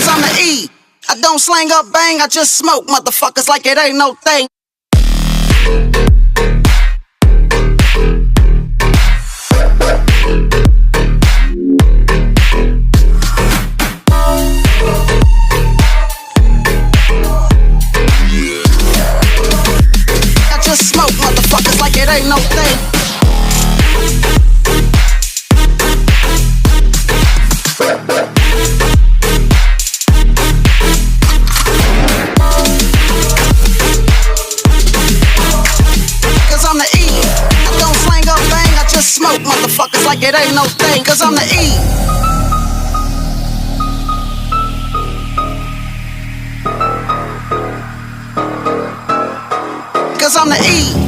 Cause I'm the E. I don't slang up bang, I just smoke motherfuckers like it ain't no thing. I just smoke motherfuckers like it ain't no thing. Smoke motherfuckers like it ain't no thing. Cause I'm the E. Cause I'm the E.